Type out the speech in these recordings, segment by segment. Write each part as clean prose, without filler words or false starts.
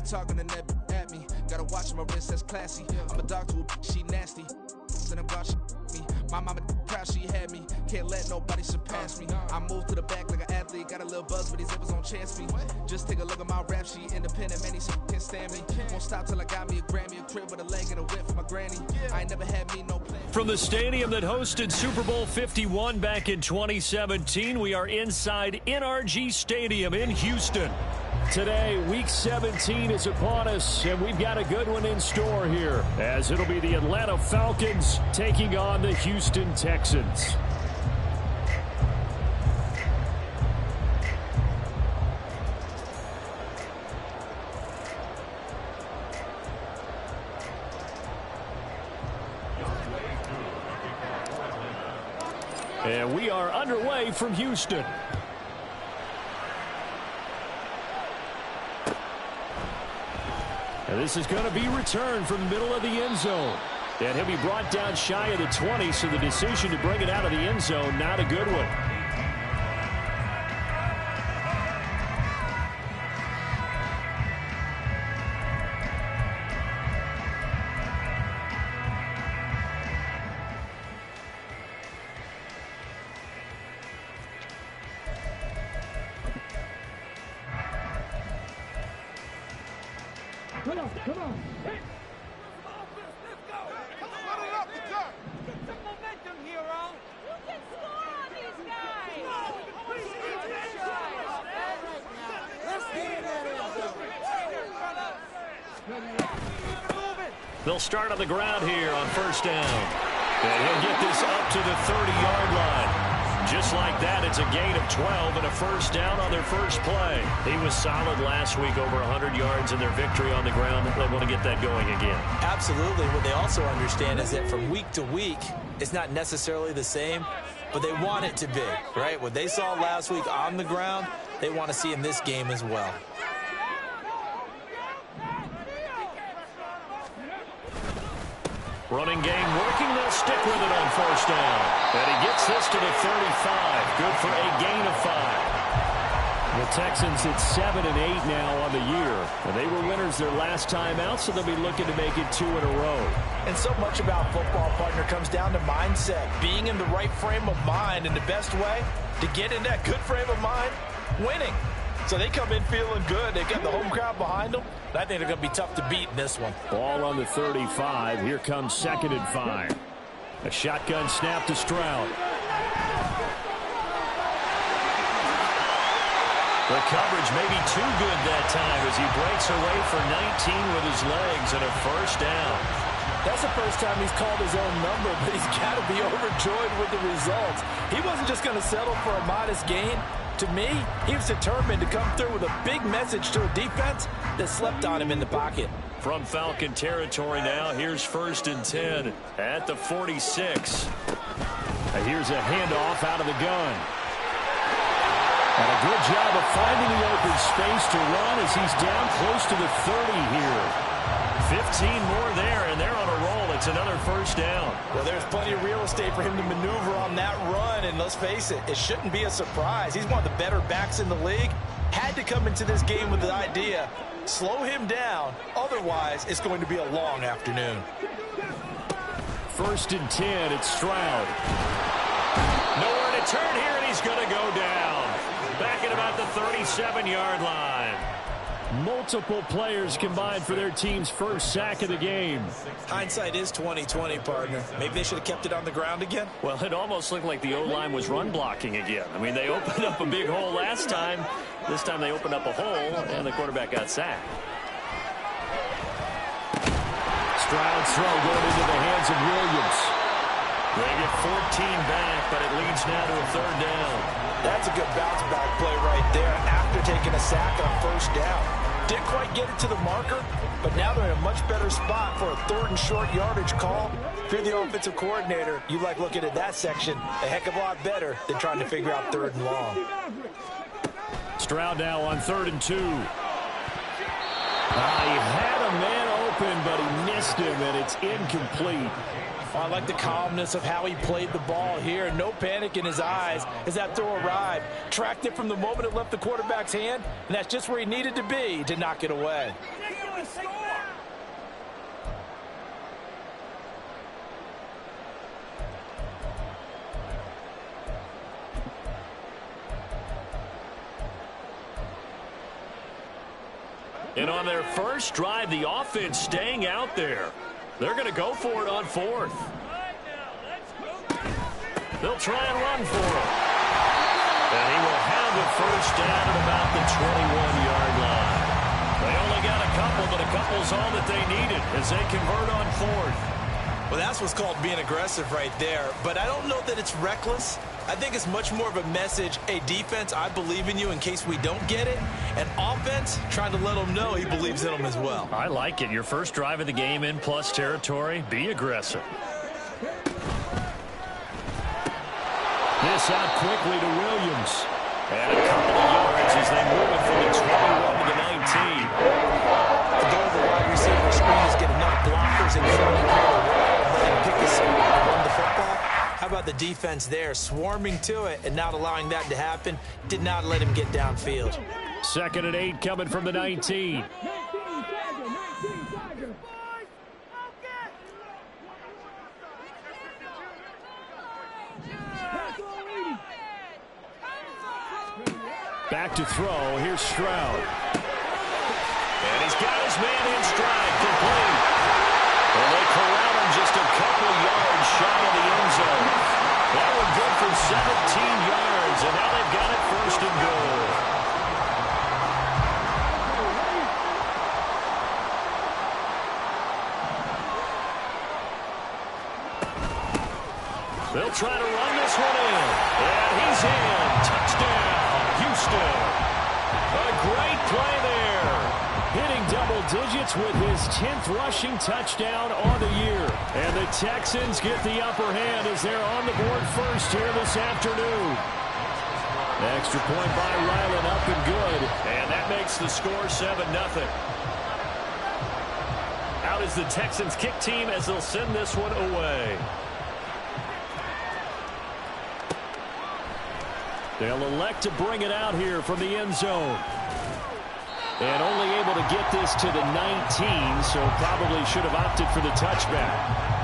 talking to that at me. Gotta watch my wrist, that's classy. I'm a dog to a she nasty. And I'm God, she me. My mama proud she had me. Can't let nobody surpass me. I move to the back like an athlete. Got a little buzz, but these zippers don't chance me. Just take a look at my rap sheet. Independent, man, these can't stand me. Won't stop till I got me a Grammy, a crib with a leg and a whip for my granny. I ain't never had me no plan. From the stadium that hosted Super Bowl 51 back in 2017, we are inside NRG Stadium in Houston. Today, Week 17 is upon us, and we've got a good one in store here, as it'll be the Atlanta Falcons taking on the Houston Texans. And we are underway from Houston. And this is going to be returned from the middle of the end zone. And he'll be brought down shy of the 20, so the decision to bring it out of the end zone, not a good one. Come on. Hey. Let's go. Put it up the turn. Get some momentum, hero. You can score on these guys. Let's get in that end zone. They'll start on the ground here on first down. And he'll get this up to the 30-yard line. Just like that, it's a gain of 12 and a first down on their first play. He was solid last week, over 100 yards in their victory on the ground. They want to get that going again. Absolutely. What they also understand is that from week to week, it's not necessarily the same, but they want it to be, right? What they saw last week on the ground, they want to see in this game as well. Running game working. They'll stick with it on first down. And he gets this to the 35. Good for a gain of 5. The Texans at 7-8 now on the year. And they were winners their last time out, so they'll be looking to make it 2 in a row. And so much about football, partner, comes down to mindset. Being in the right frame of mind, and the best way to get in that good frame of mind, winning. So they come in feeling good. They got the home crowd behind them. I think they're going to be tough to beat in this one. Ball on the 35. Here comes 2nd and 5. A shotgun snap to Stroud. The coverage may be too good that time as he breaks away for 19 with his legs and a first down. That's the first time he's called his own number, but he's got to be overjoyed with the results. He wasn't just going to settle for a modest gain. To me, he was determined to come through with a big message to a defense that slept on him in the pocket. From Falcon territory now, here's 1st and 10 at the 46. Here's a handoff out of the gun. And a good job of finding the open space to run as he's down close to the 30 here. 15 more there, and they're on a roll. It's another first down. Well, there's plenty of real estate for him to maneuver on that run, and let's face it, it shouldn't be a surprise. He's one of the better backs in the league. Had to come into this game with the idea, slow him down, otherwise it's going to be a long afternoon. 1st and 10, it's Stroud. Nowhere to turn here, and he's going to go down. Back at about the 37-yard line. Multiple players combined for their team's first sack of the game. Hindsight is 20/20, partner. Maybe they should have kept it on the ground again. Well, it almost looked like the O-line was run blocking again. I mean, they opened up a big hole last time. This time they opened up a hole, and the quarterback got sacked. Stroud's throw going into the hands of Williams. They get 14 back, but it leads now to a 3rd down. That's a good bounce back play right there after taking a sack on first down. Didn't quite get it to the marker, but now they're in a much better spot for a 3rd and short yardage call. If you're the offensive coordinator, you like looking at that section a heck of a lot better than trying to figure out 3rd and long. Stroud now on 3rd and 2. He had a man open, but he missed him, and it's incomplete. I like the calmness of how he played the ball here. No panic in his eyes as that throw arrived. Tracked it from the moment it left the quarterback's hand, and that's just where he needed to be to knock it away. really score. And on their first drive, the offense staying out there. They're going to go for it on fourth. They'll try and run for it. And he will have the first down at about the 21-yard line. They only got a couple, but a couple's all that they needed as they convert on fourth. Well, that's what's called being aggressive right there. But I don't know that it's reckless. I think it's much more of a message, hey, defense, I believe in you in case we don't get it. And offense, trying to let them know he believes in them as well. I like it. Your first drive of the game in plus territory. Be aggressive. This out quickly to Williams. And a couple of yards as they move it from the 21 to the 19. The goal of the wide receiver screen is get enough blockers in front of him to let him pick his spot and run the football. How about the defense there, swarming to it and not allowing that to happen? Did not let him get downfield. 2nd and 8 coming from the 19. Back to throw. Here's Stroud. And he's got his man in stride. Complete. And they corral him just a couple yards shy of the end zone. That one good for 17 yards. And now they've got it 1st and goal. They'll try to run this one in. And he's in. Touchdown, Houston. A great play there. Hitting double digits with his 10th rushing touchdown on the year. And the Texans get the upper hand as they're on the board first here this afternoon. Extra point by Ryland, up and good. And that makes the score 7-0. Out is the Texans kick team as they'll send this one away. They'll elect to bring it out here from the end zone. And only able to get this to the 19, so probably should have opted for the touchback.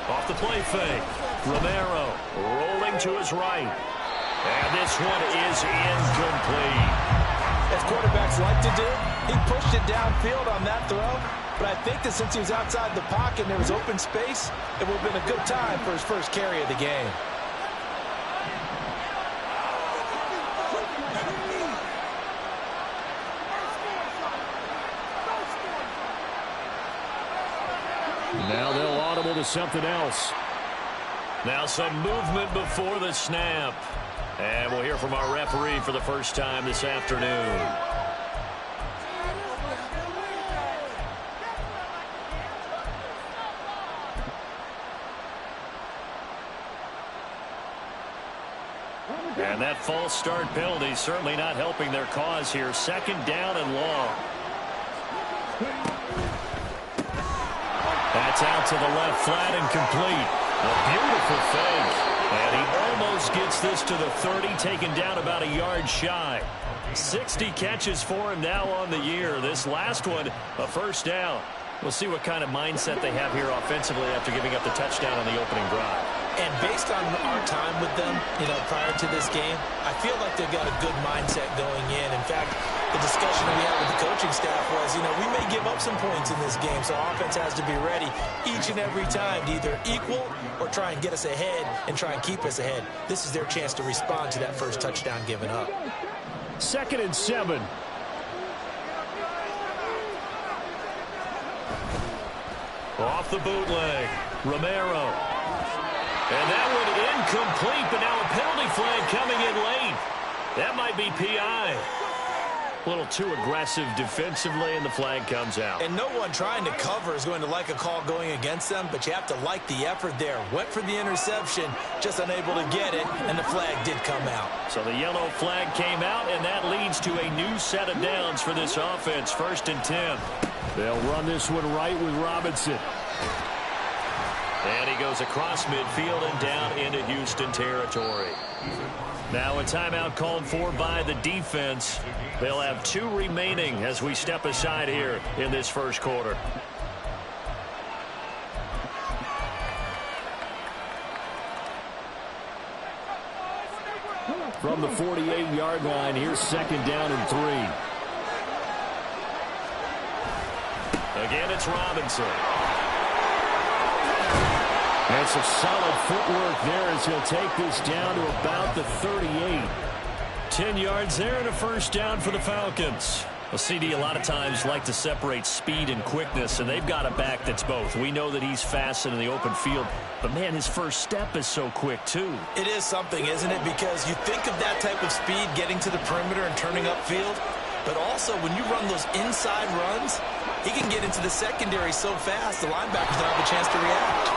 Off the play fake. Romero rolling to his right. And this one is incomplete. As quarterbacks like to do, he pushed it downfield on that throw. But I think that since he was outside the pocket and there was open space, it would have been a good time for his first carry of the game. Now they'll audible to something else. Now some movement before the snap. And we'll hear from our referee for the first time this afternoon. And that false start penalty certainly not helping their cause here. 2nd down and long. That's out to the left, flat and complete. A beautiful fake. And he almost gets this to the 30, taken down about a yard shy. 60 catches for him now on the year. This last one, a first down. We'll see what kind of mindset they have here offensively after giving up the touchdown on the opening drive. And based on our time with them, prior to this game, I feel like they've got a good mindset going in. In fact, the discussion we had with the coaching staff was, we may give up some points in this game, so offense has to be ready each and every time to either equal or try and get us ahead and try and keep us ahead. This is their chance to respond to that first touchdown given up. 2nd and 7. Off the bootleg, Romero. And that one incomplete, but now a penalty flag coming in late. That might be PI. A little too aggressive defensively, and the flag comes out. And no one trying to cover is going to like a call going against them, but you have to like the effort there. Went for the interception, just unable to get it, and the flag did come out. So the yellow flag came out, and that leads to a new set of downs for this offense. 1st and 10. They'll run this one right with Robinson. And he goes across midfield and down into Houston territory. Now a timeout called for by the defense. They'll have 2 remaining as we step aside here in this first quarter. From the 48-yard line, here's 2nd down and 3. Again, it's Robinson. And some solid footwork there as he'll take this down to about the 38. 10 yards there and a 1st down for the Falcons. Well, CD a lot of times like to separate speed and quickness, and they've got a back that's both. We know that he's fast in the open field, but, man, his first step is so quick, too. It is something, isn't it? Because you think of that type of speed getting to the perimeter and turning upfield, but also when you run those inside runs, he can get into the secondary so fast the linebackers don't have a chance to react.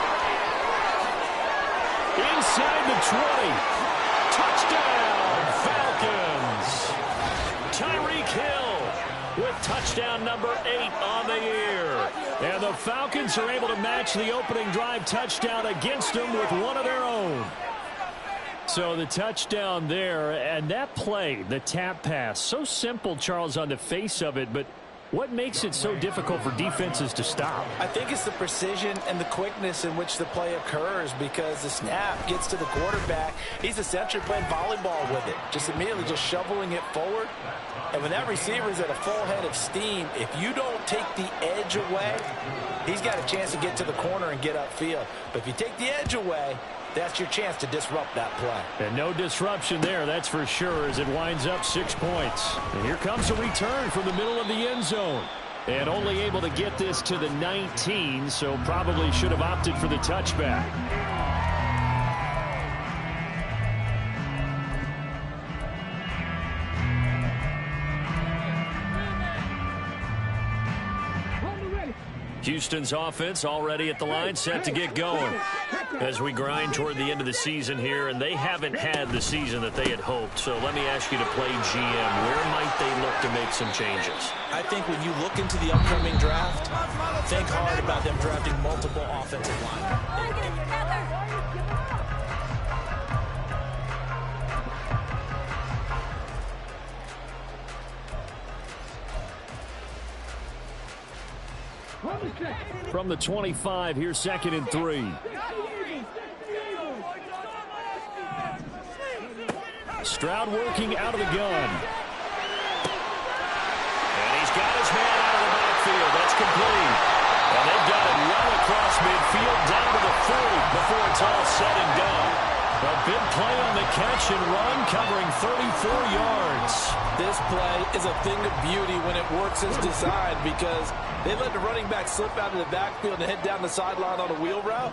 Inside the 20. Touchdown, Falcons. Tyreek Hill with touchdown number 8 on the year. And the Falcons are able to match the opening drive touchdown against them with one of their own. So the touchdown there, and that play, the tap pass, so simple, Charles, on the face of it, but what makes it so difficult for defenses to stop? I think it's the precision and the quickness in which the play occurs, because the snap gets to the quarterback. He's essentially playing volleyball with it, just immediately just shoveling it forward. And when that receiver is at a full head of steam, if you don't take the edge away, he's got a chance to get to the corner and get upfield. But if you take the edge away, that's your chance to disrupt that play. And no disruption there, that's for sure, as it winds up 6 points. And here comes a return from the middle of the end zone. And only able to get this to the 19, so probably should have opted for the touchback. Houston's offense already at the line, set to get going as we grind toward the end of the season here, and they haven't had the season that they had hoped. So let me ask you to play GM. Where might they look to make some changes? I think when you look into the upcoming draft, think hard about them drafting multiple offensive linemen. From the 25, here's 2nd and 3. Stroud working out of the gun. And he's got his man out of the backfield. That's complete. And they've got it well across midfield down to the 40 before it's all said and done. A big play on the catch and run, covering 34 yards. This play is a thing of beauty when it works as designed, because they let the running back slip out of the backfield and head down the sideline on a wheel route.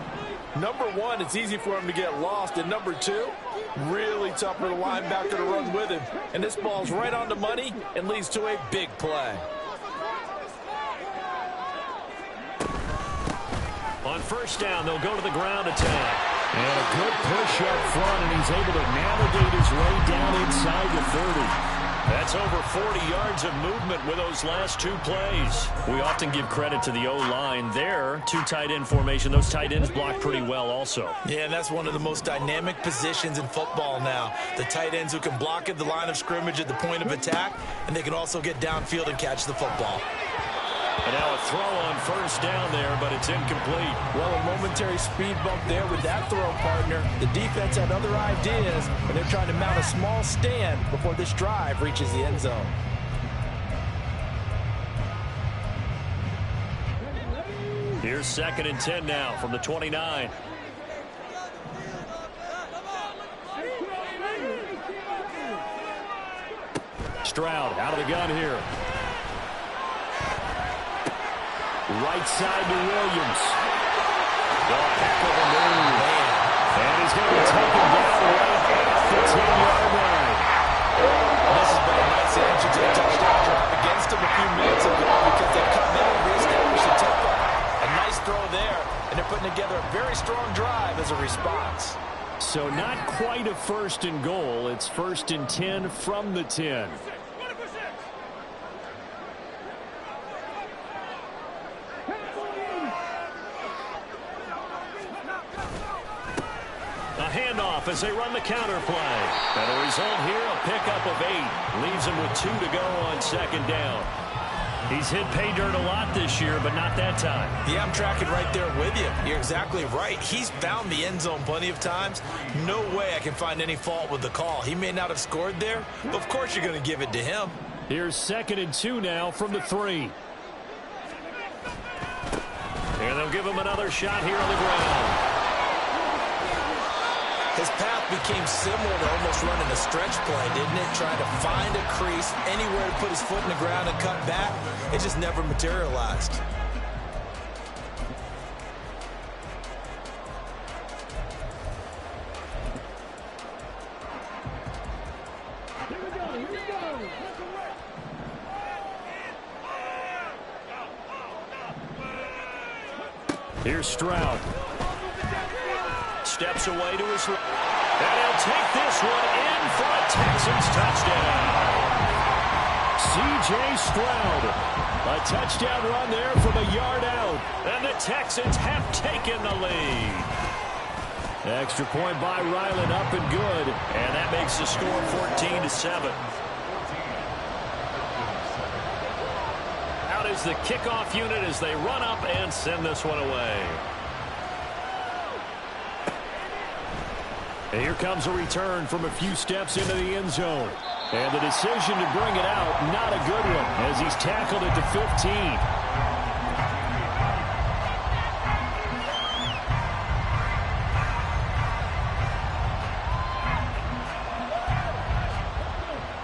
Number one, it's easy for him to get lost. And number two, really tough for the linebacker to run with him. And this ball's right on the money and leads to a big play. On 1st down, they'll go to the ground attack. And a good push up front, and he's able to navigate his way down inside the 30. That's over 40 yards of movement with those last 2 plays. We often give credit to the O-line there. 2 tight end formation. Those tight ends block pretty well also. Yeah, and that's one of the most dynamic positions in football now. The tight ends who can block at the line of scrimmage at the point of attack, and they can also get downfield and catch the football. And now a throw on 1st down there, but it's incomplete. Well, a momentary speed bump there with that throw, partner. The defense had other ideas, and they're trying to mount a small stand before this drive reaches the end zone. Here's 2nd and 10 now from the 29. Stroud out of the gun here. Right side to Williams. Oh, heck of a move. And he's going to be taken down right at the 10-yard line. This has been a nice answer to the touchdown Very strong drive as a response. So not quite a 1st and goal. It's 1st and 10 from the 10. A handoff as they run the counter play. And the result here, a pickup of 8. Leaves him with 2 to go on 2nd down. He's hit pay dirt a lot this year, but not that time. Yeah, I'm tracking right there with you. You're exactly right. He's found the end zone plenty of times. No way I can find any fault with the call. He may not have scored there, but of course you're going to give it to him. Here's 2nd and 2 now from the 3. And they'll give him another shot here on the ground. His path became similar to almost running a stretch play, didn't it? Trying to find a crease, anywhere to put his foot in the ground and cut back. It just never materialized. Here's Stroud. Steps away to his right. And he'll take this one in for a Texans touchdown. C.J. Stroud. A touchdown run there from a yard out. And the Texans have taken the lead. Extra point by Ryland, up and good. And that makes the score 14-7. Out is the kickoff unit as they run up and send this one away. And here comes a return from a few steps into the end zone. And the decision to bring it out, not a good one, as he's tackled at the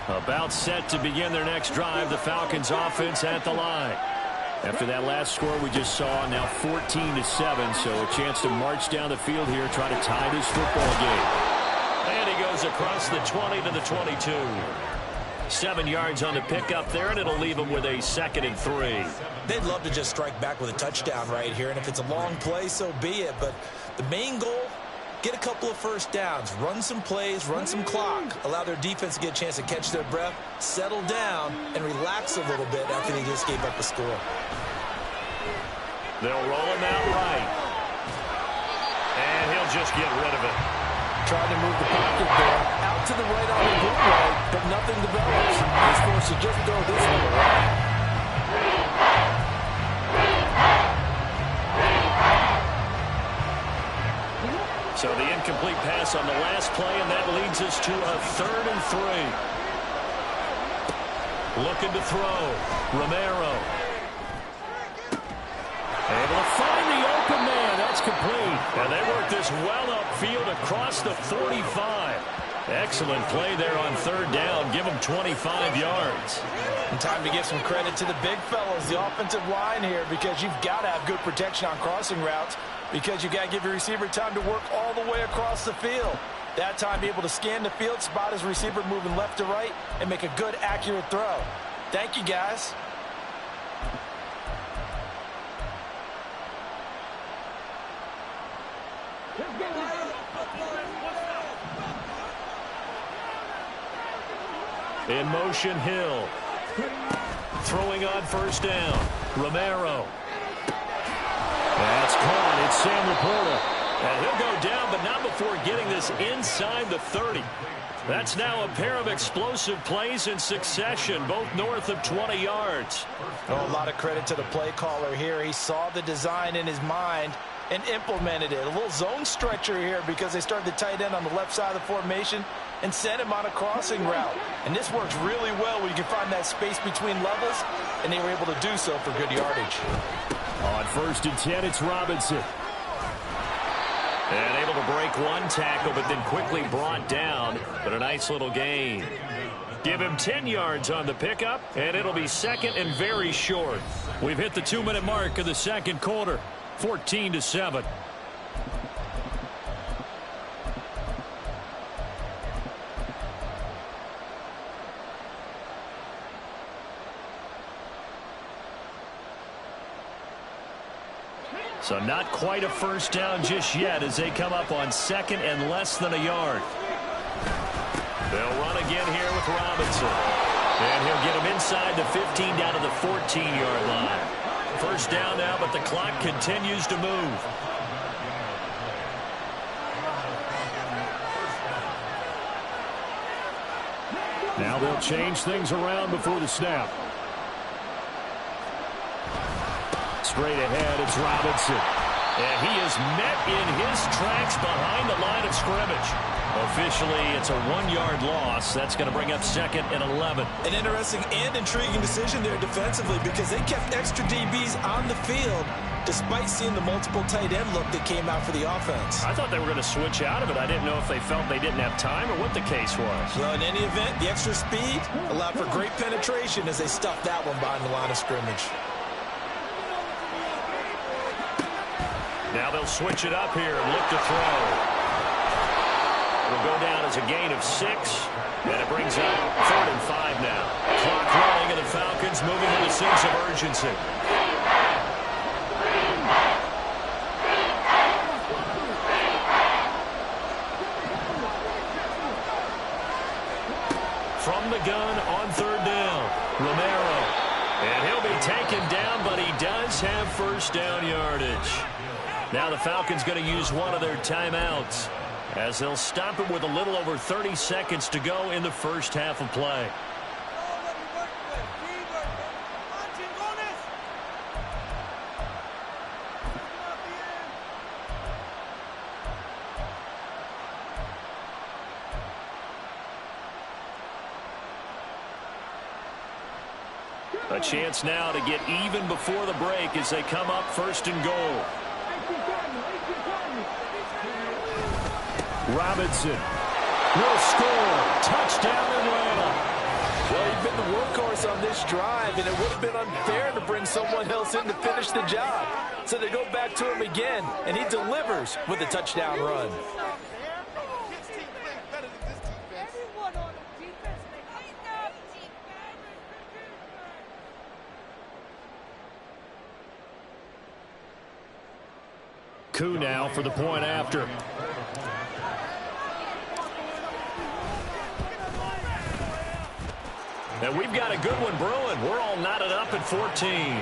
15. About set to begin their next drive, the Falcons offense at the line. After that last score we just saw, now 14-7, so a chance to march down the field here, try to tie this football game. And he goes across the 20 to the 22. 7 yards on the pickup there, and it'll leave him with a 2nd and 3. They'd love to just strike back with a touchdown right here, and if it's a long play, so be it. But the main goal, get a couple of first downs, run some plays, run some clock, allow their defense to get a chance to catch their breath, settle down, and relax a little bit after they just gave up a score. They'll roll him out right. And he'll just get rid of it. Tried to move the pocket there, out to the right on the good way, but nothing develops. He's forced to just throw this one away. So the incomplete pass on the last play, and that leads us to a 3rd and 3. Looking to throw. Romero. Able to find the open man. That's complete. And they work this well upfield across the 45. Excellent play there on 3rd down. Give them 25 yards. And time to give some credit to the big fellas, the offensive line here, because you've got to have good protection on crossing routes, because you've got to give your receiver time to work all the way across the field. That time be able to scan the field, spot his receiver moving left to right, and make a good, accurate throw. Thank you, guys. In motion, Hill. Throwing on 1st down. Romero. That's caught. It's Sam Laporta. And he'll go down, but not before getting this inside the 30. That's now a pair of explosive plays in succession, both north of 20 yards. Oh, a lot of credit to the play caller here. He saw the design in his mind and implemented it. A little zone stretcher here because they started the tight end on the left side of the formation and sent him on a crossing route. And this works really well when you can find that space between levels, and they were able to do so for good yardage. On 1st and 10, it's Robinson. And able to break one tackle, but then quickly brought down. But a nice little gain. Give him 10 yards on the pickup, and it'll be 2nd and very short. We've hit the 2-minute mark of the 2nd quarter. 14-7. So not quite a first down just yet as they come up on second and less than a yard. They'll run again here with Robinson. And he'll get him inside the 15 down to the 14-yard line. First down now, but the clock continues to move. Now they'll change things around before the snap. Straight ahead, it's Robinson. And he is met in his tracks behind the line of scrimmage. Officially, it's a 1-yard loss. That's going to bring up second and 11. An interesting and intriguing decision there defensively because they kept extra DBs on the field despite seeing the multiple tight end look that came out for the offense. I thought they were going to switch out of it. I didn't know if they felt they didn't have time or what the case was. Well, in any event, the extra speed allowed for great penetration as they stuffed that one behind the line of scrimmage. Now they'll switch it up here and look to throw. It'll go down as a gain of 6, and it brings up 3rd and 5 now. Clock running, and the Falcons moving with a sense of urgency. From the gun on 3rd down, Romero. And he'll be taken down, but he does have first down yardage. Now the Falcons going to use one of their timeouts as they'll stop it with a little over 30 seconds to go in the first half of play. A chance now to get even before the break as they come up 1st and goal. Robinson will score. Touchdown Atlanta. Well, he's been the workhorse on this drive, and it would have been unfair to bring someone else in to finish the job. So they go back to him again, and he delivers with a touchdown run. Koo now for the point after. And we've got a good one brewing. We're all knotted up at 14.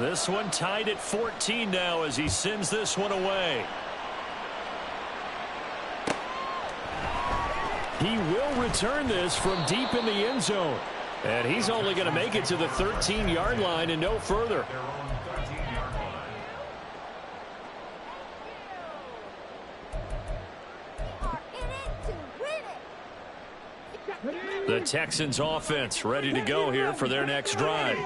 This one tied at 14 now as he sends this one away. He will return this from deep in the end zone. And he's only going to make it to the 13-yard line and no further. The Texans offense ready to go here for their next drive.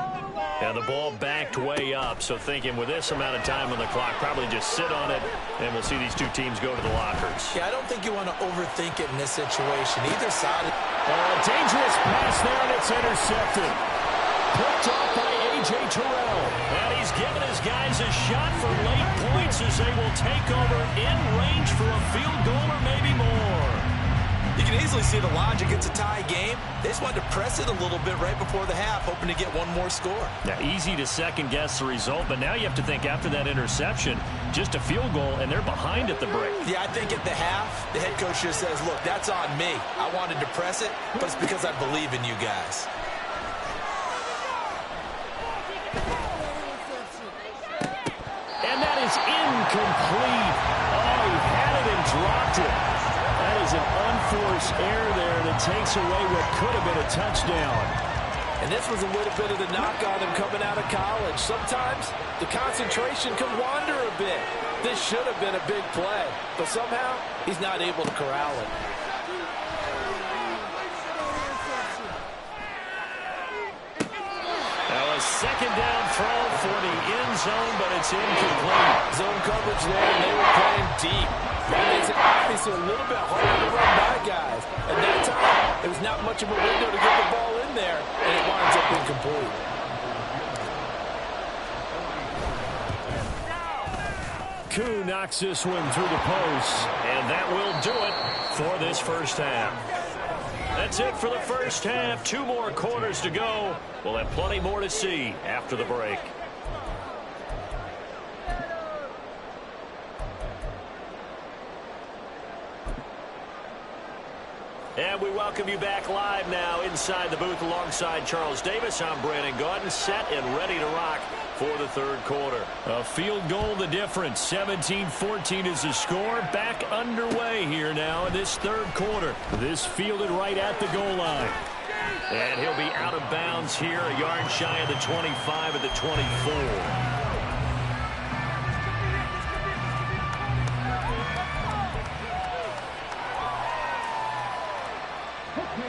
And the ball backed way up, so thinking with this amount of time on the clock, probably just sit on it, and we'll see these two teams go to the lockers. Yeah, I don't think you want to overthink it in this situation. Either side. Dangerous pass there, and it's intercepted. Picked off by A.J. Terrell. And he's given his guys a shot for late points as they will take over in range for a field goal or maybe more. You can easily see the logic. It's a tie game. They just wanted to press it a little bit right before the half, hoping to get one more score. Now, easy to second-guess the result, but now you have to think after that interception, just a field goal, and they're behind at the break. Yeah, I think at the half, the head coach just says, look, that's on me. I wanted to press it, but it's because I believe in you guys. And that is incomplete. Oh, he had it and dropped it. That is an unforced error there that takes away what could have been a touchdown. And this was a little bit of the knock on him coming out of college. Sometimes the concentration can wander a bit. This should have been a big play, but somehow he's not able to corral it. Now a second down throw for the end zone, but it's incomplete. Zone coverage there, and they were playing deep. That makes it obviously a little bit harder to run by guys. At that time, there was not much of a window to get the ball in there, and it winds up incomplete. Koo knocks this one through the post. And that will do it for this first half. That's it for the first half. 2 more quarters to go. We'll have plenty more to see after the break. And we welcome you back live now inside the booth alongside Charles Davis. I'm Brandon Gaudin, set and ready to rock for the third quarter. A field goal the difference. 17-14 is the score. Back underway here now in this third quarter. This fielded right at the goal line. And he'll be out of bounds here, a yard shy of the 25 at the 24.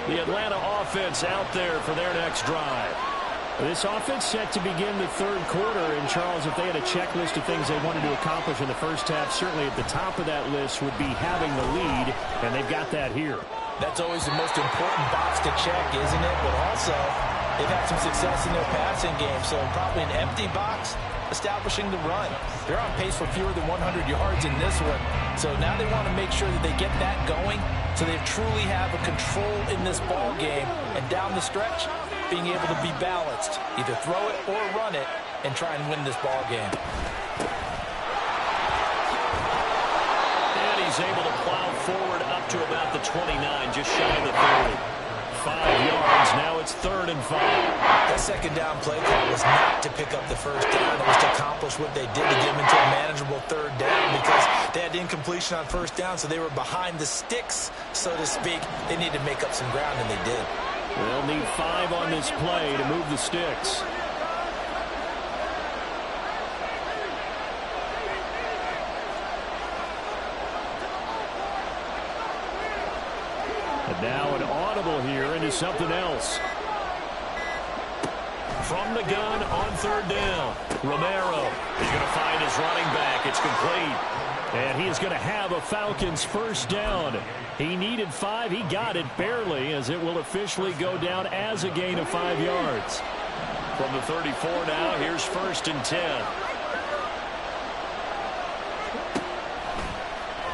The Atlanta offense out there for their next drive. This offense set to begin the third quarter. And, Charles, if they had a checklist of things they wanted to accomplish in the first half, certainly at the top of that list would be having the lead, and they've got that here. That's always the most important box to check, isn't it? But also, they've had some success in their passing game, so probably an empty box establishing the run. They're on pace for fewer than 100 yards in this one, so now they want to make sure that they get that going so they truly have a control in this ball game, and down the stretch, being able to be balanced, either throw it or run it, and try and win this ball game. And he's able to plow forward up to about the 29, just shy of the 30. 5 yards, now it's 3rd and 5. That second down play call was not to pick up the first down. It was to accomplish what they did to get them into a manageable 3rd down, because they had incompletion on first down, so they were behind the sticks, so to speak. They needed to make up some ground, and they did. They'll need 5 on this play to move the sticks. And now an audible here into something else. From the gun on 3rd down. Romero is going to find his running back. It's complete. And he is going to have a Falcons first down. He needed 5. He got it barely, as it will officially go down as a gain of 5 yards. From the 34 now, here's 1st and 10.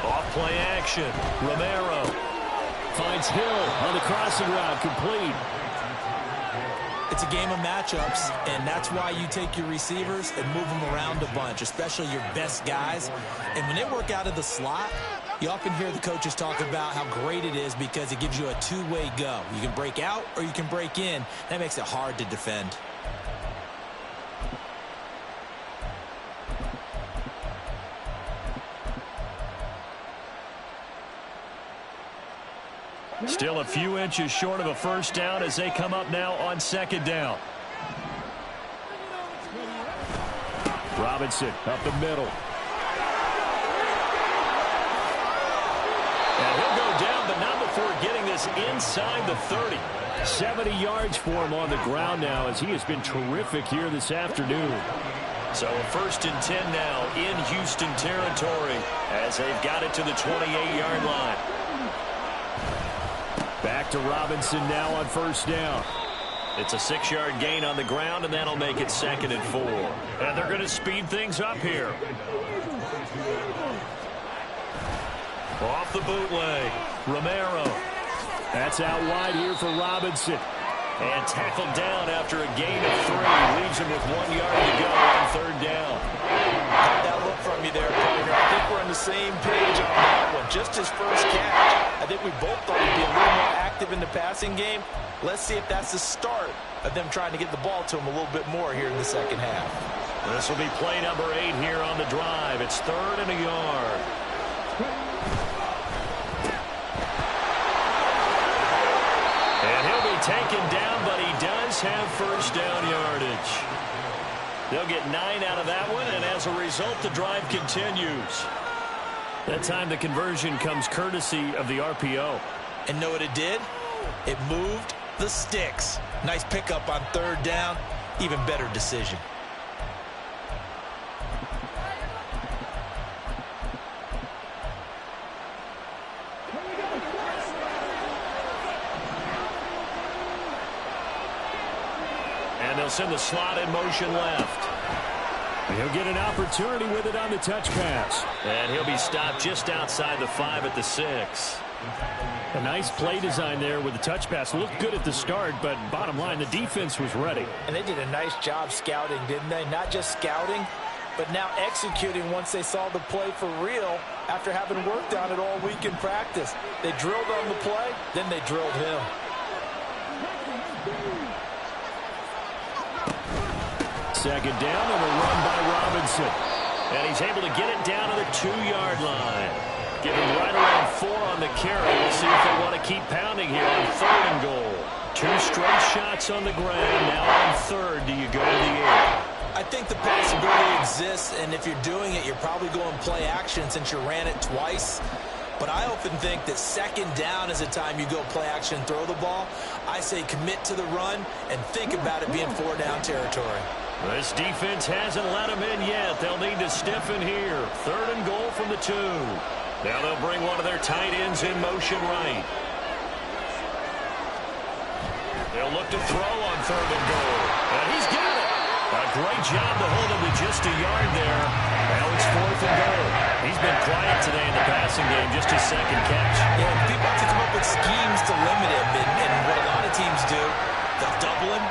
Off play action. Romero finds Hill on the crossing route, complete. It's a game of matchups, and that's why you take your receivers and move them around a bunch, especially your best guys. And when they work out of the slot, you often hear the coaches talk about how great it is because it gives you a two-way go. You can break out or you can break in. That makes it hard to defend. Still a few inches short of a first down as they come up now on 2nd down. Robinson up the middle. And he'll go down, but not before getting this inside the 30. 70 yards for him on the ground now, as he has been terrific here this afternoon. So a 1st and 10 now in Houston territory as they've got it to the 28-yard line. Back to Robinson now on 1st down. It's a 6-yard gain on the ground, and that'll make it 2nd and 4. And they're going to speed things up here. Off the bootleg, Romero. That's out wide here for Robinson. And tackled down after a gain of 3. Leaves him with 1 yard to go on 3rd down. Got that look from you there, partner. I think we're on the same page on that one. Just his first catch. I think we both thought he'd be a little more active in the passing game. Let's see if that's the start of them trying to get the ball to him a little bit more here in the second half. This will be play number 8 here on the drive. It's 3rd and a yard. And he'll be taken down, but he does have first down yardage. They'll get 9 out of that one, and as a result, the drive continues. That time the conversion comes courtesy of the RPO. And know what it did? It moved the sticks. Nice pickup on 3rd down. Even better decision. And they'll send the slot in motion left. He'll get an opportunity with it on the touch pass. And he'll be stopped just outside the 5 at the 6. A nice play design there with the touch pass. Looked good at the start, but bottom line, the defense was ready. And they did a nice job scouting, didn't they? Not just scouting, but now executing once they saw the play for real after having worked on it all week in practice. They drilled on the play, then they drilled him. Second down and a run by Robinson. And he's able to get it down to the 2-yard line. Give him right around 4 on the carry. We'll see if they want to keep pounding here on 3rd and goal. 2 straight shots on the ground. Now on 3rd, do you go to the air? I think the possibility exists, and if you're doing it, you're probably going play action since you ran it twice. But I often think that 2nd down is the time you go play action, throw the ball. I say commit to the run and think about it being 4-down territory. This defense hasn't let them in yet. They'll need to stiffen here. 3rd and goal from the 2. Now they'll bring one of their tight ends in motion right. They'll look to throw on 3rd and goal. And he's got it. A great job to hold him to just a yard there. Now it's 4th and goal. He's been quiet today in the passing game, just his 2nd catch. Yeah, people have to come up with schemes to limit him, and what a lot of teams do, they'll double him,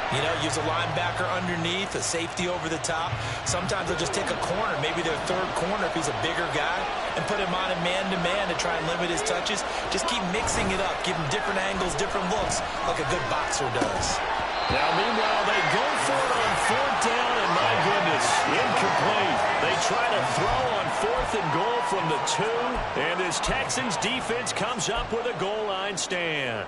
use a linebacker underneath, a safety over the top. Sometimes they'll just take a corner, maybe their 3rd corner if he's a bigger guy, and put him on a man-to-man to try and limit his touches. Just keep mixing it up, give him different angles, different looks, like a good boxer does. Now, meanwhile, they go for it on 4th down, and my goodness, incomplete. They try to throw on 4th and goal from the 2, and this Texans defense comes up with a goal line stand.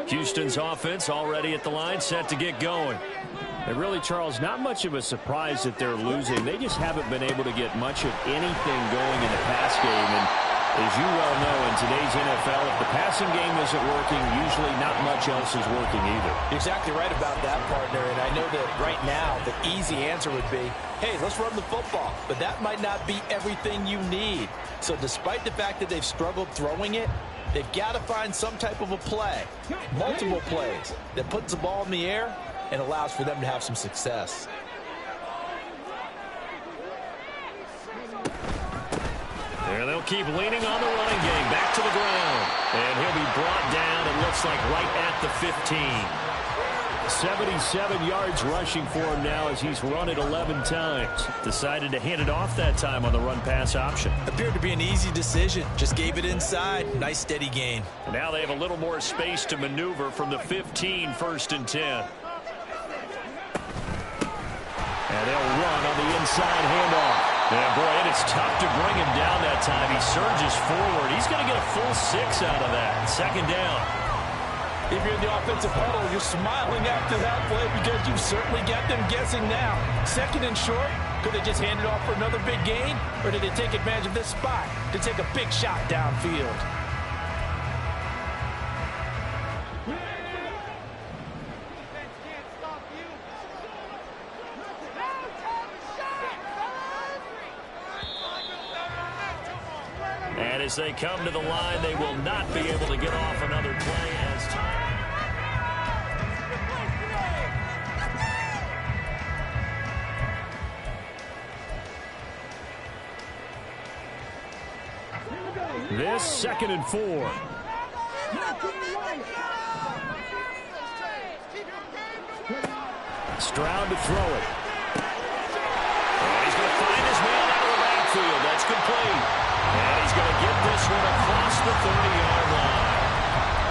Houston's offense already at the line, set to get going. And really, Charles, not much of a surprise that they're losing. They just haven't been able to get much of anything going in the pass game. And as you well know, in today's NFL, if the passing game isn't working, usually not much else is working either. You're exactly right about that, partner. And I know that right now the easy answer would be, hey, let's run the football. But that might not be everything you need. So despite the fact that they've struggled throwing it, they've got to find some type of a play, multiple plays, that puts the ball in the air and allows for them to have some success. And they'll keep leaning on the running game. Back to the ground. And he'll be brought down, it looks like, right at the 15. 77 yards rushing for him now as he's run it 11 times. Decided to hand it off that time on the run-pass option. Appeared to be an easy decision. Just gave it inside. Nice steady gain. And now they have a little more space to maneuver from the 15, 1st and 10. And they'll run on the inside handoff. Yeah, boy, and it's tough to bring him down that time. He surges forward. He's going to get a full 6 out of that. 2nd down. If you're in the offensive huddle, you're smiling after that play because you've certainly got them guessing now. 2nd and short, could they just hand it off for another big gain? Or did they take advantage of this spot to take a big shot downfield? And as they come to the line, they will not be able to get off another play as time. This 2nd and 4. Stroud to throw it. And he's going to find his man out of the backfield. That's complete. And he's going to get this one across the 30-yard line.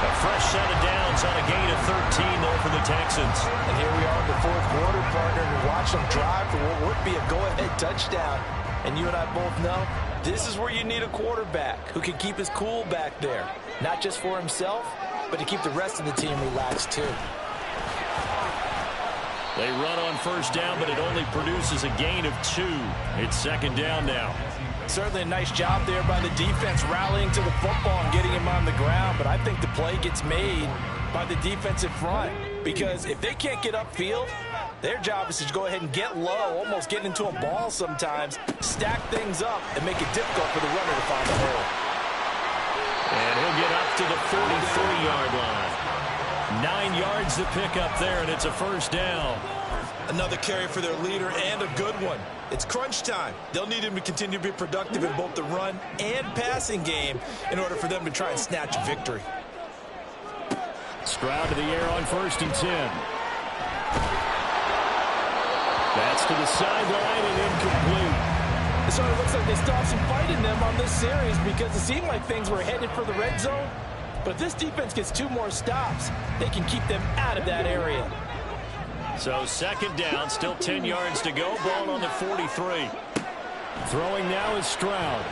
A fresh set of downs on a gain of 13 there for the Texans. And here we are in the 4th quarter, partner, and watch them drive for what would be a go-ahead touchdown. And you and I both know this is where you need a quarterback who can keep his cool back there. Not just for himself, but to keep the rest of the team relaxed too. They run on 1st down, but it only produces a gain of 2. It's 2nd down now. Certainly a nice job there by the defense rallying to the football and getting him on the ground, but I think the play gets made by the defensive front because if they can't get upfield, their job is to go ahead and get low, almost get into a ball sometimes, stack things up, and make it difficult for the runner to find a hole. And he'll get up to the 43-yard line. 9 yards to pick up there, and it's a 1st down. Another carry for their leader and a good one. It's crunch time. They'll need him to continue to be productive in both the run and passing game in order for them to try and snatch a victory. Stroud to the air on 1st and 10. That's to the sideline and incomplete. It sort of looks like they stopped some fight in them on this series because it seemed like things were headed for the red zone. But if this defense gets 2 more stops, they can keep them out of that area. So 2nd down, still 10 yards to go. Ball on the 43. Throwing now is Stroud.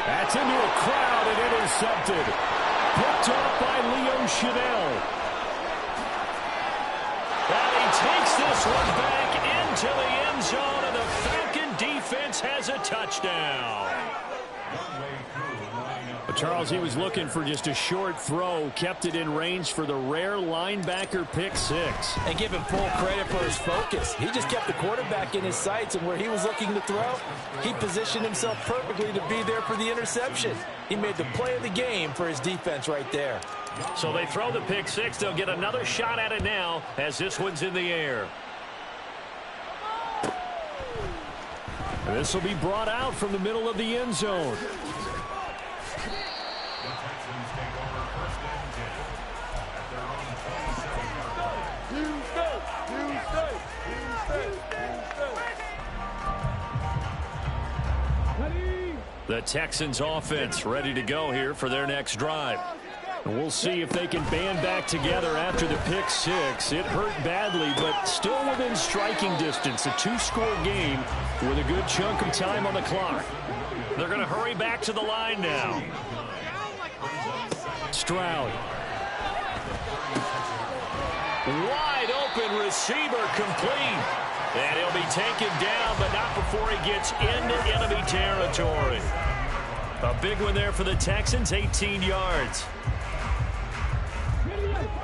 That's into a crowd and intercepted. Picked off by Leo Chanel. And he takes this one back into the end zone, and the Falcon defense has a touchdown. But Charles, he was looking for just a short throw, kept it in range for the rare linebacker pick 6. And give him full credit for his focus. He just kept the quarterback in his sights, and where he was looking to throw, he positioned himself perfectly to be there for the interception. He made the play of the game for his defense right there. So they throw the pick 6. They'll get another shot at it now as this one's in the air. And this will be brought out from the middle of the end zone. The Texans offense ready to go here for their next drive. And we'll see if they can band back together after the pick 6. It hurt badly, but still within striking distance. A 2-score game with a good chunk of time on the clock. They're going to hurry back to the line now. Stroud. Wide open receiver complete. And he'll be taken down, but not before he gets into enemy territory. A big one there for the Texans, 18 yards.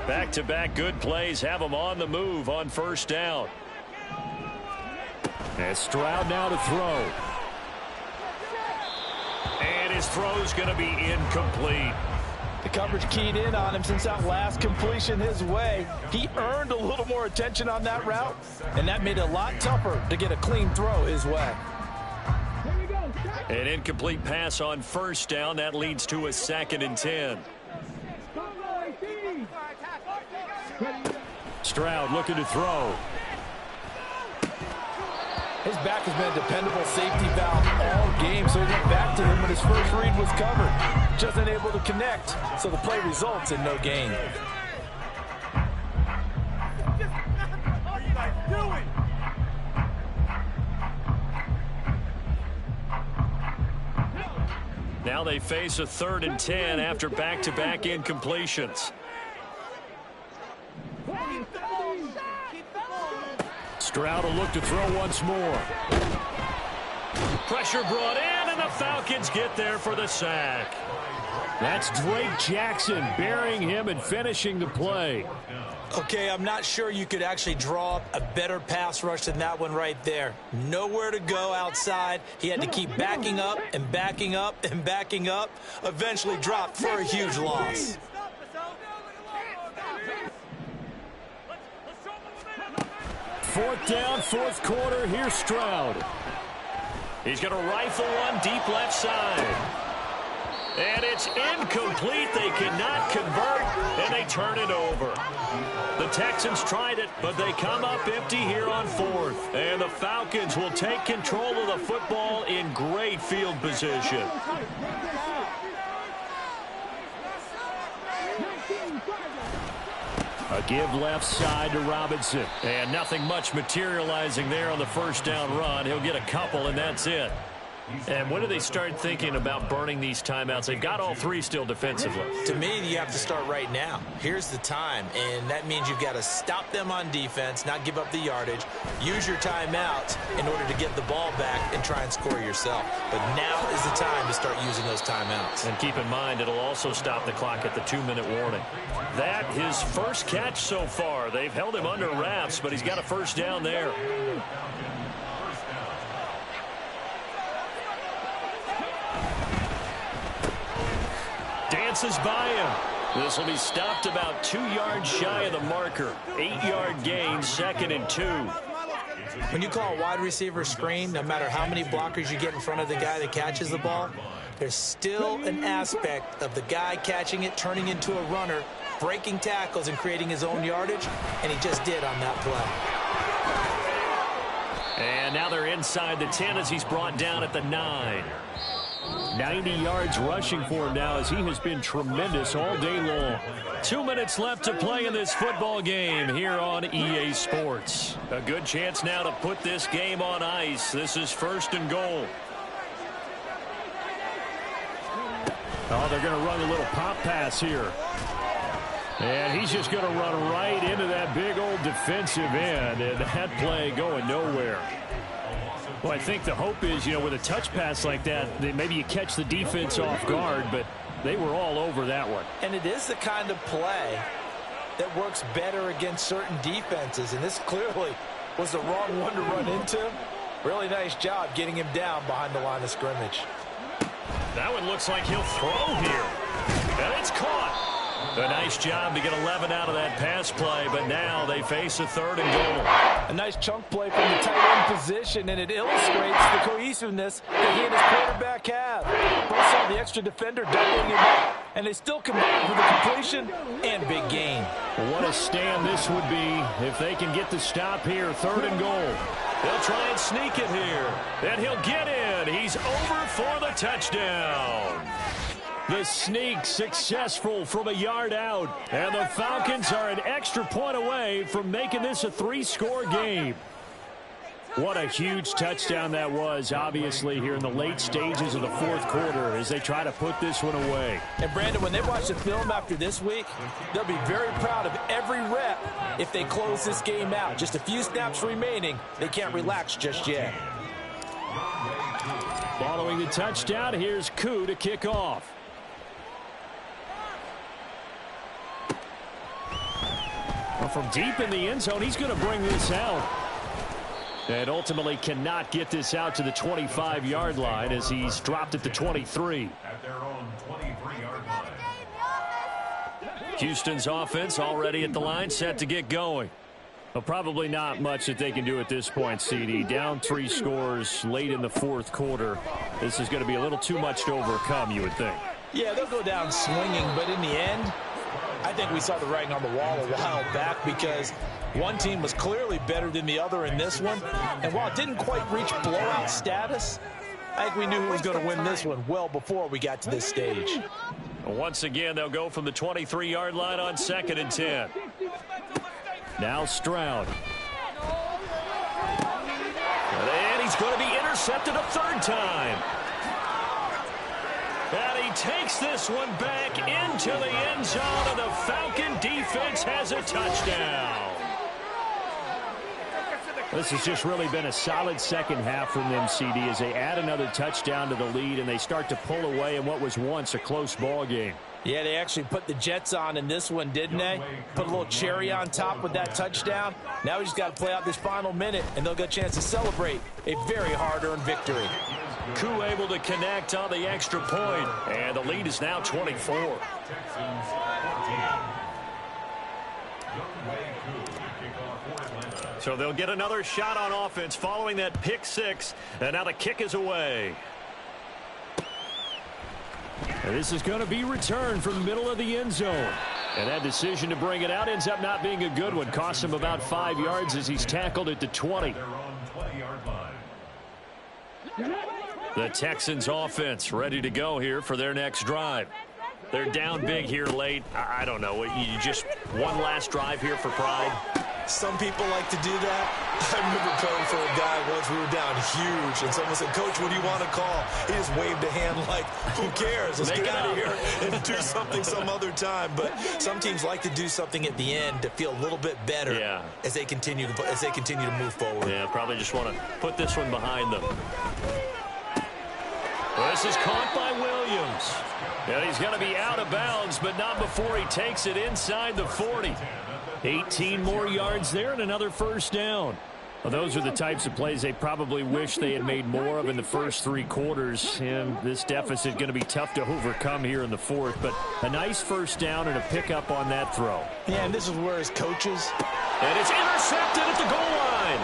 Back-to-back good plays have them on the move on 1st down. And Stroud now to throw. And his throw's going to be incomplete. The coverage keyed in on him since that last completion his way. He earned a little more attention on that route, and that made it a lot tougher to get a clean throw his way. An incomplete pass on 1st down. That leads to a 2nd and 10. Stroud looking to throw. His back has been a dependable safety valve all game, so he went back to him when his first read was covered. Just unable to connect, so the play results in no gain. What are you guys doing? Now they face a 3rd and 10 after back-to-back incompletions. Stroud will look to throw once more. Pressure brought in, and the Falcons get there for the sack. That's Drake Jackson burying him and finishing the play. Okay, I'm not sure you could actually draw up a better pass rush than that one right there. Nowhere to go outside. He had to keep backing up and backing up and backing up. Eventually dropped for a huge loss. 4th down, 4th quarter. Here's Stroud. He's going to rifle one deep left side. And it's incomplete. They cannot convert, and they turn it over. The Texans tried it, but they come up empty here on 4th. And the Falcons will take control of the football in great field position. A give left side to Robinson. And nothing much materializing there on the 1st down run. He'll get a couple, and that's it. And when do they start thinking about burning these timeouts? They've got all 3 still defensively. To me, you have to start right now. Here's the time, and that means you've got to stop them on defense, not give up the yardage, use your timeouts in order to get the ball back and try and score yourself. But now is the time to start using those timeouts. And keep in mind, it'll also stop the clock at the 2-minute warning. That his first catch so far. They've held him under wraps, but he's got a 1st down there. Dances by him. This will be stopped about 2 yards shy of the marker. 8-yard gain, 2nd and 2. When you call a wide receiver screen, no matter how many blockers you get in front of the guy that catches the ball, there's still an aspect of the guy catching it, turning into a runner, breaking tackles and creating his own yardage, and he just did on that play. And now they're inside the 10 as he's brought down at the 9. 90 yards rushing for him now as he has been tremendous all day long. 2 minutes left to play in this football game here on EA Sports. A good chance now to put this game on ice. This is 1st and goal. Oh, they're going to run a little pop pass here. And he's just going to run right into that big old defensive end, and that play going nowhere. Well, I think the hope is, with a touch pass like that, maybe you catch the defense off guard, but they were all over that one. And it is the kind of play that works better against certain defenses, and this clearly was the wrong one to run into. Really nice job getting him down behind the line of scrimmage. That one looks like he'll throw here. And it's caught. A nice job to get 11 out of that pass play, but now they face a 3rd and goal. A nice chunk play from the tight end position, and it illustrates the cohesiveness that he and his quarterback have. Both saw the extra defender doubling him up, and they still combined for the completion and big gain. Well, what a stand this would be if they can get the stop here. 3rd and goal. They'll try and sneak it here, and he'll get in. He's over for the touchdown. The sneak successful from a yard out. And the Falcons are an extra point away from making this a 3-score game. What a huge touchdown that was, obviously, here in the late stages of the 4th quarter as they try to put this one away. And, Brandon, when they watch the film after this week, they'll be very proud of every rep if they close this game out. Just a few snaps remaining. They can't relax just yet. Following the touchdown, here's Koo to kick off. Well, from deep in the end zone, he's going to bring this out. And ultimately cannot get this out to the 25-yard line as he's dropped at the 23. At their own 23-yard line. Houston's offense already at the line, set to get going. Well, probably not much that they can do at this point, CD. Down 3 scores late in the 4th quarter. This is going to be a little too much to overcome, you would think. Yeah, they'll go down swinging, but in the end, I think we saw the writing on the wall a while back because one team was clearly better than the other in this one. And while it didn't quite reach blowout status, I think we knew who was going to win this one well before we got to this stage. Once again, they'll go from the 23-yard line on 2nd and 10. Now Stroud. And he's going to be intercepted a 3rd time. And he takes this one back into the end zone, and the Falcon defense has a touchdown. This has just really been a solid second half from them, CD, as they add another touchdown to the lead, and they start to pull away in what was once a close ball game. Yeah, they actually put the Jets on in this one, didn't they? Put a little cherry on top with that touchdown. Now we just got to play out this final minute, and they'll get a chance to celebrate a very hard-earned victory. Koo able to connect on the extra point, and the lead is now 24. So they'll get another shot on offense following that pick 6, and now the kick is away. And this is going to be returned from the middle of the end zone. And that decision to bring it out ends up not being a good one. Costs him about 5 yards as he's tackled at the 20. The Texans offense ready to go here for their next drive. They're down big here late. I don't know. You just one last drive here for pride. Some people like to do that. I remember playing for a guy once. We were down huge, and someone said, "Coach, what do you want to call?" He just waved a hand like, "Who cares? Let's get out of here and do something some other time." But some teams like to do something at the end to feel a little bit better as they continue to move forward. Yeah, probably just want to put this one behind them. Well, this is caught by Williams. And he's going to be out of bounds, but not before he takes it inside the 40. 18 more yards there and another first down. Well, those are the types of plays they probably wish they had made more of in the first 3 quarters. And this deficit going to be tough to overcome here in the fourth. But a nice first down and a pickup on that throw. Yeah, and this is where his coaches. And it's intercepted at the goal line.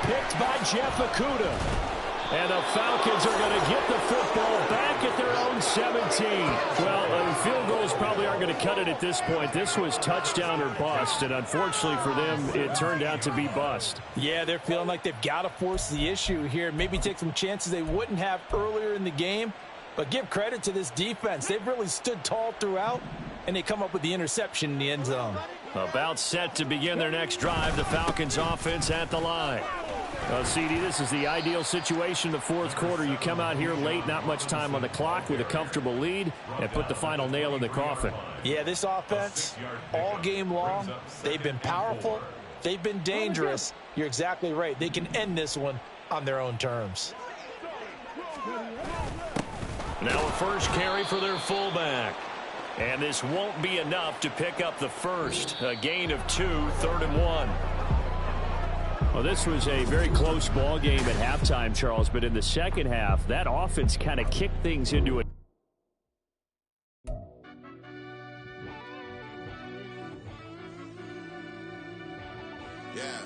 Picked by Jeff Okudah. And the Falcons are going to get the football back at their own 17. Well, field goals probably aren't going to cut it at this point. This was touchdown or bust, and unfortunately for them, it turned out to be bust. Yeah, they're feeling like they've got to force the issue here. Maybe take some chances they wouldn't have earlier in the game. But give credit to this defense. They've really stood tall throughout, and they come up with the interception in the end zone. About set to begin their next drive, the Falcons offense at the line. CD, this is the ideal situation in the fourth quarter. You come out here late, not much time on the clock with a comfortable lead, and put the final nail in the coffin. Yeah, this offense, all game long, they've been powerful, they've been dangerous. You're exactly right. They can end this one on their own terms. Now a first carry for their fullback. And this won't be enough to pick up the first. A gain of 2, 3rd and 1. Well, this was a very close ball game at halftime, Charles, but in the second half, that offense kind of kicked things into a Yeah.